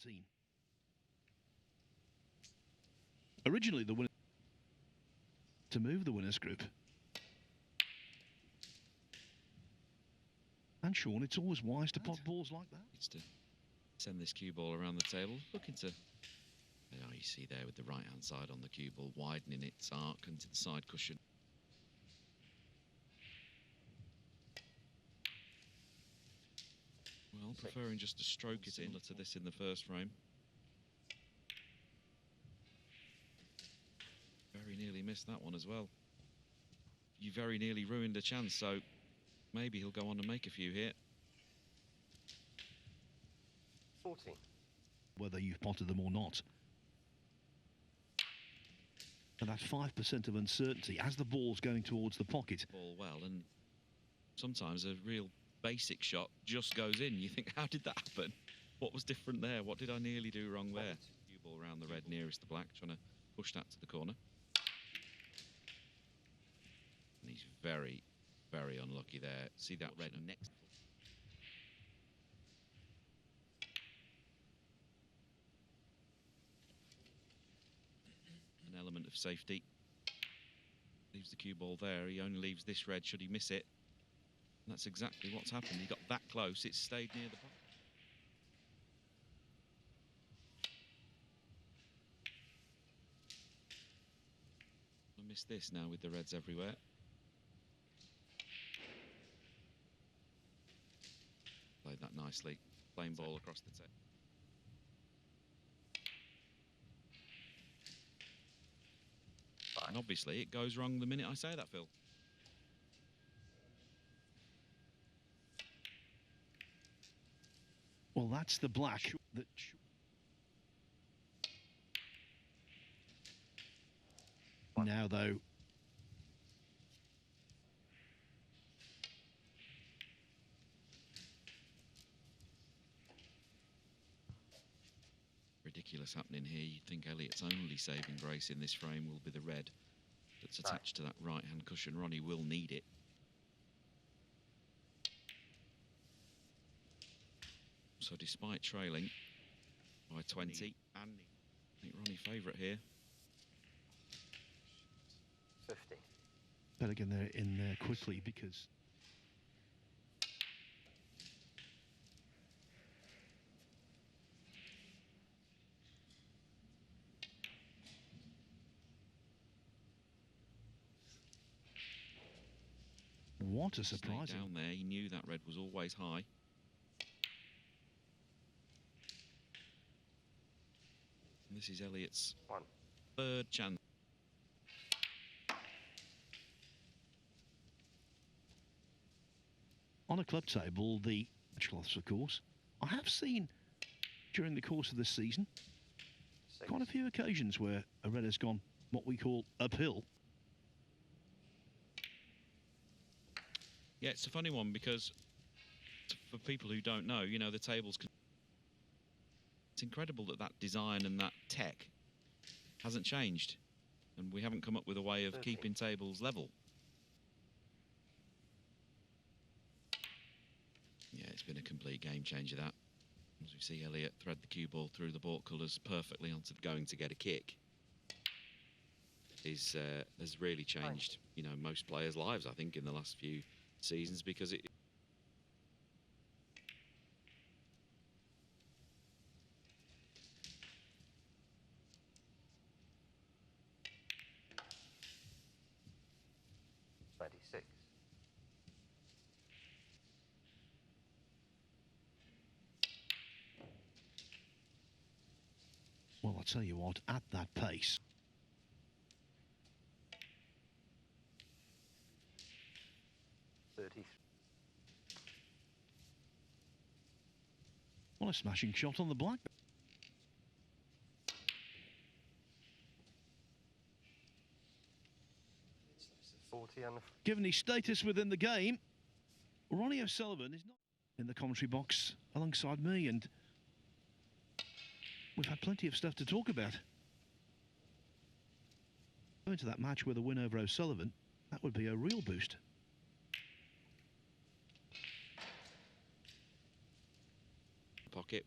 14. Originally, the winner to move the winners group. And Sean, it's always wise to pot balls like that. It's to send this cue ball around the table, looking to, you see there with the right hand side on the cue ball, widening its arc into the side cushion. Well, preferring just to stroke it in to this in the first frame. Very nearly missed that one as well. You very nearly ruined a chance, so maybe he'll go on and make a few here. 14. Whether you've potted them or not. And that 5% of uncertainty as the ball's going towards the pocket. Ball well, and sometimes a real basic shot just goes in. You think, how did that happen? What was different there? What did I nearly do wrong there? Cue ball around the red nearest the black, trying to push that to the corner. And he's very, very unlucky there. See that red next. An element of safety. Leaves the cue ball there. He only leaves this red should he miss it. And that's exactly what's happened. He got that close. It stayed near the pocket. I miss this now with the reds everywhere. Played that nicely. Plain ball across the table. And obviously it goes wrong the minute I say that, Phil. Well, that's the black. Now, though, ridiculous happening here. You'd think Elliott's only saving grace in this frame will be the red that's attached to that right-hand cushion. Ronnie will need it. So despite trailing by 20, and I think Ronnie favourite here. 50. Better get in there quickly because what a surprise. Down there, he knew that red was always high. And this is Elliott's third chance. On a club table, the cloths, of course. I have seen during the course of this season quite a few occasions where a red has gone what we call uphill. Yeah, it's a funny one because for people who don't know, you know, the tables can... It's incredible that that design and that tech hasn't changed, and we haven't come up with a way of keeping tables level. Yeah, it's been a complete game changer, that. As we see Elliott thread the cue ball through the baulk colours perfectly onto going to get a kick, has really changed, you know, most players' lives, I think, in the last few seasons, because it... Well, I'll tell you what, at that pace. What a smashing shot on the black. Given his status within the game, Ronnie O'Sullivan is not in the commentary box alongside me, and we've had plenty of stuff to talk about. Going to that match with a win over O'Sullivan, that would be a real boost. Pocket.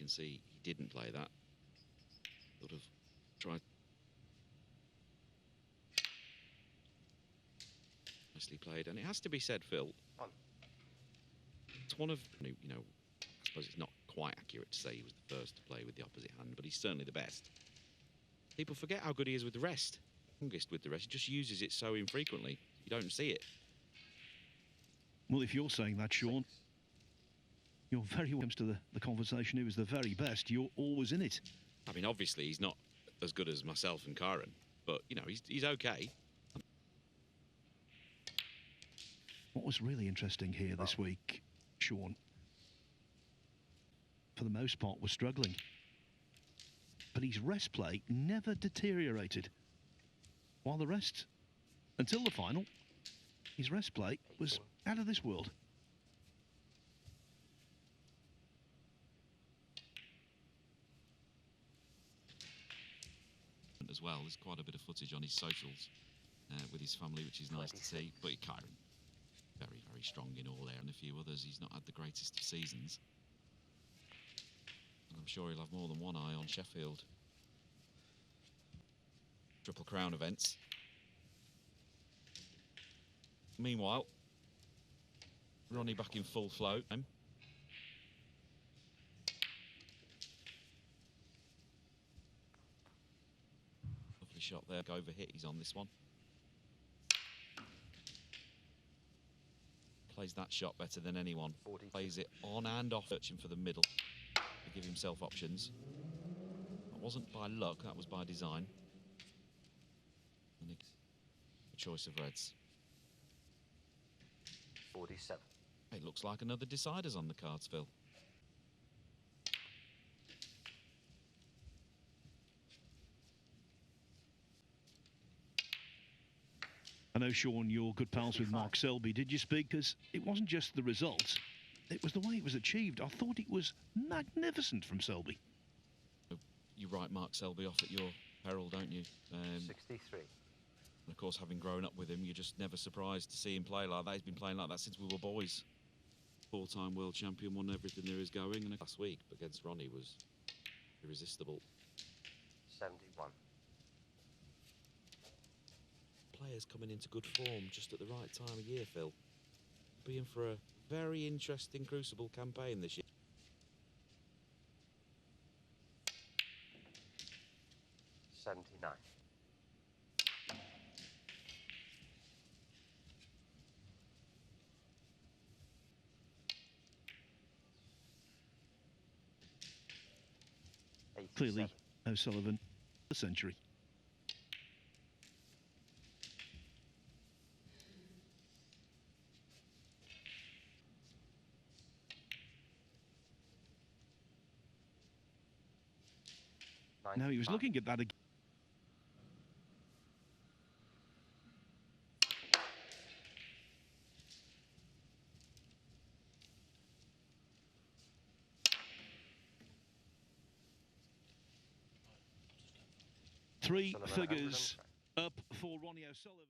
can see he didn't play that. Sort of tried. Nicely played, and it has to be said, Phil. It's one of, you know, I suppose it's not quite accurate to say he was the first to play with the opposite hand, but he's certainly the best. People forget how good he is with the rest. Longest with the rest. He just uses it so infrequently. You don't see it. Well, if you're saying that, Sean, you're very welcome to the conversation. Who was the very best? You're always in it. I mean, obviously, he's not as good as myself and Kyron, but, you know, he's okay. What was really interesting here this week, Sean, for the most part, was struggling. But his rest play never deteriorated. While the rest, until the final, his rest play was out of this world. As well, there's quite a bit of footage on his socials with his family, which is nice to see. But Kyron, very, very strong in all there, and a few others. He's not had the greatest of seasons. And I'm sure he'll have more than one eye on Sheffield. Triple Crown events. Meanwhile, Ronnie back in full flow. Lovely shot there. Over hit. He's on this one. Plays that shot better than anyone. Plays it on and off, searching for the middle to give himself options. That wasn't by luck, that was by design. And a choice of reds. 47. It looks like another decider's on the cards, Phil. I know, Sean, you're good pals with Mark Selby. Did you speak? Because it wasn't just the results, it was the way it was achieved. I thought it was magnificent from Selby. You write Mark Selby off at your peril, don't you? 63. And of course, having grown up with him, you're just never surprised to see him play like that. He's been playing like that since we were boys. Four-time world champion, won everything there is going. And last week against Ronnie was irresistible. 71. Players coming into good form just at the right time of year, Phil. Being for a very interesting Crucible campaign this year. $79. Clearly, O'Sullivan, a century. Now he was looking at that again. Three figures up for Ronnie O'Sullivan.